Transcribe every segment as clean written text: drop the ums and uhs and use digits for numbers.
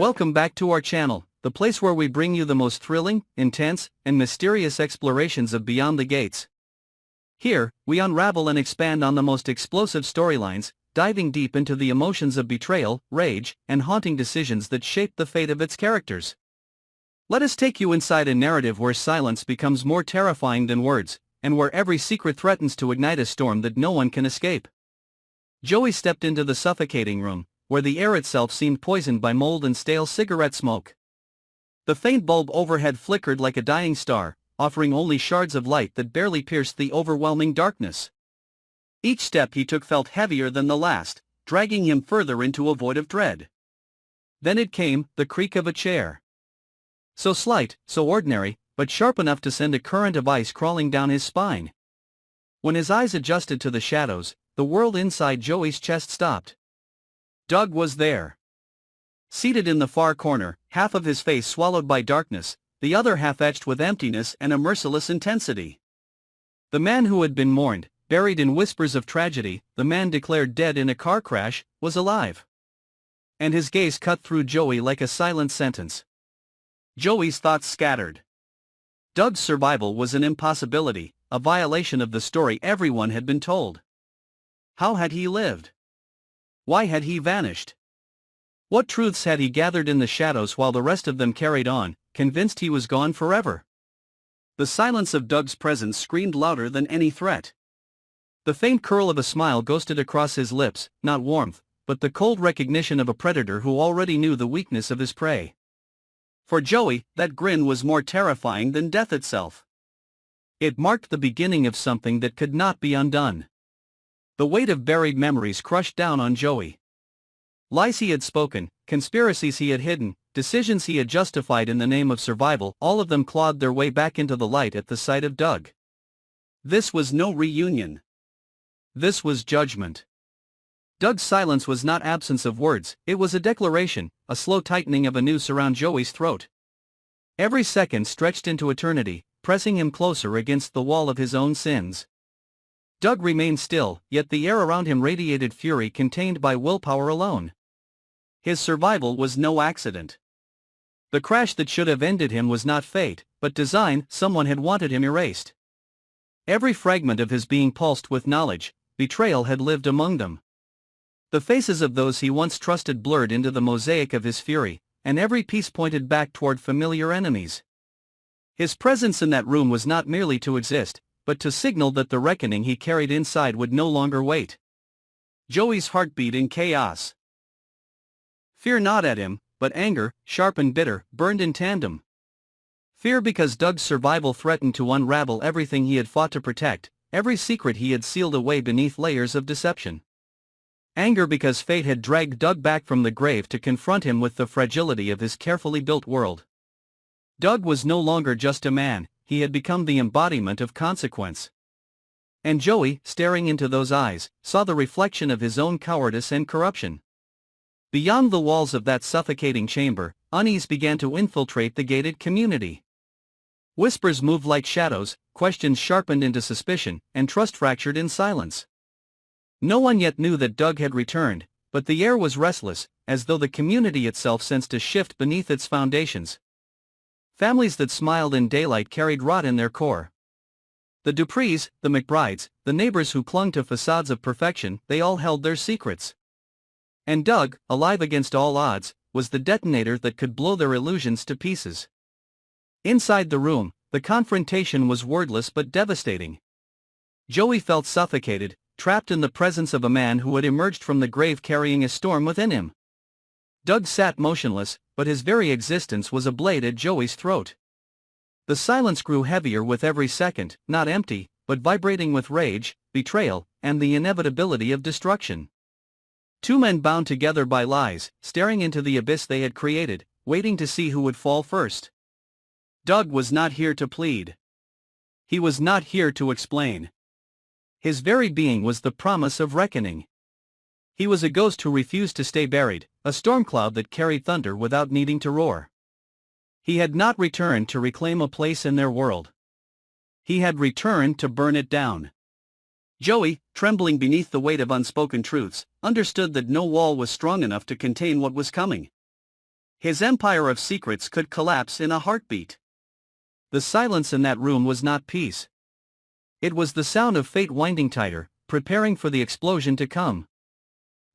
Welcome back to our channel, the place where we bring you the most thrilling, intense, and mysterious explorations of Beyond the Gates. Here, we unravel and expand on the most explosive storylines, diving deep into the emotions of betrayal, rage, and haunting decisions that shape the fate of its characters. Let us take you inside a narrative where silence becomes more terrifying than words, and where every secret threatens to ignite a storm that no one can escape. Joey stepped into the suffocating room, where the air itself seemed poisoned by mold and stale cigarette smoke. The faint bulb overhead flickered like a dying star, offering only shards of light that barely pierced the overwhelming darkness. Each step he took felt heavier than the last, dragging him further into a void of dread. Then it came, the creak of a chair. So slight, so ordinary, but sharp enough to send a current of ice crawling down his spine. When his eyes adjusted to the shadows, the world inside Joey's chest stopped. Doug was there. Seated in the far corner, half of his face swallowed by darkness, the other half etched with emptiness and a merciless intensity. The man who had been mourned, buried in whispers of tragedy, the man declared dead in a car crash, was alive. And his gaze cut through Joey like a silent sentence. Joey's thoughts scattered. Doug's survival was an impossibility, a violation of the story everyone had been told. How had he lived? Why had he vanished? What truths had he gathered in the shadows while the rest of them carried on, convinced he was gone forever? The silence of Doug's presence screamed louder than any threat. The faint curl of a smile ghosted across his lips, not warmth, but the cold recognition of a predator who already knew the weakness of his prey. For Joey, that grin was more terrifying than death itself. It marked the beginning of something that could not be undone. The weight of buried memories crushed down on Joey. Lies he had spoken, conspiracies he had hidden, decisions he had justified in the name of survival, all of them clawed their way back into the light at the sight of Doug. This was no reunion. This was judgment. Doug's silence was not absence of words, it was a declaration, a slow tightening of a noose around Joey's throat. Every second stretched into eternity, pressing him closer against the wall of his own sins. Doug remained still, yet the air around him radiated fury contained by willpower alone. His survival was no accident. The crash that should have ended him was not fate, but design. Someone had wanted him erased. Every fragment of his being pulsed with knowledge. Betrayal had lived among them. The faces of those he once trusted blurred into the mosaic of his fury, and every piece pointed back toward familiar enemies. His presence in that room was not merely to exist, but to signal that the reckoning he carried inside would no longer wait. Joey's heart beat in chaos. Fear gnawed at him, but anger, sharp and bitter, burned in tandem. Fear because Doug's survival threatened to unravel everything he had fought to protect, every secret he had sealed away beneath layers of deception. Anger because fate had dragged Doug back from the grave to confront him with the fragility of his carefully built world. Doug was no longer just a man, he had become the embodiment of consequence. And Joey, staring into those eyes, saw the reflection of his own cowardice and corruption. Beyond the walls of that suffocating chamber, unease began to infiltrate the gated community. Whispers moved like shadows, questions sharpened into suspicion, and trust fractured in silence. No one yet knew that Doug had returned, but the air was restless, as though the community itself sensed a shift beneath its foundations. Families that smiled in daylight carried rot in their core. The Duprees, the McBrides, the neighbors who clung to facades of perfection, they all held their secrets. And Doug, alive against all odds, was the detonator that could blow their illusions to pieces. Inside the room, the confrontation was wordless but devastating. Joey felt suffocated, trapped in the presence of a man who had emerged from the grave carrying a storm within him. Doug sat motionless, but his very existence was a blade at Joey's throat. The silence grew heavier with every second, not empty, but vibrating with rage, betrayal, and the inevitability of destruction. Two men bound together by lies, staring into the abyss they had created, waiting to see who would fall first. Doug was not here to plead. He was not here to explain. His very being was the promise of reckoning. He was a ghost who refused to stay buried, a storm cloud that carried thunder without needing to roar. He had not returned to reclaim a place in their world. He had returned to burn it down. Joey, trembling beneath the weight of unspoken truths, understood that no wall was strong enough to contain what was coming. His empire of secrets could collapse in a heartbeat. The silence in that room was not peace. It was the sound of fate winding tighter, preparing for the explosion to come.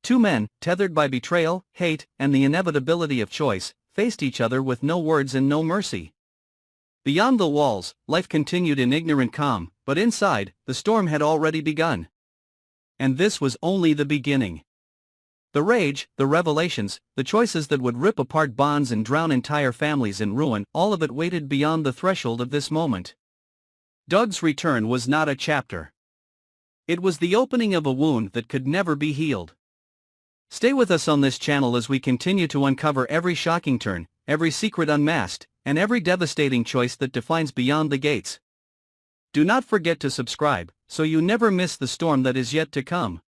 Two men, tethered by betrayal, hate, and the inevitability of choice, faced each other with no words and no mercy. Beyond the walls, life continued in ignorant calm, but inside, the storm had already begun. And this was only the beginning. The rage, the revelations, the choices that would rip apart bonds and drown entire families in ruin, all of it waited beyond the threshold of this moment. Doug's return was not a chapter. It was the opening of a wound that could never be healed. Stay with us on this channel as we continue to uncover every shocking turn, every secret unmasked, and every devastating choice that defines Beyond the Gates. Do not forget to subscribe, so you never miss the storm that is yet to come.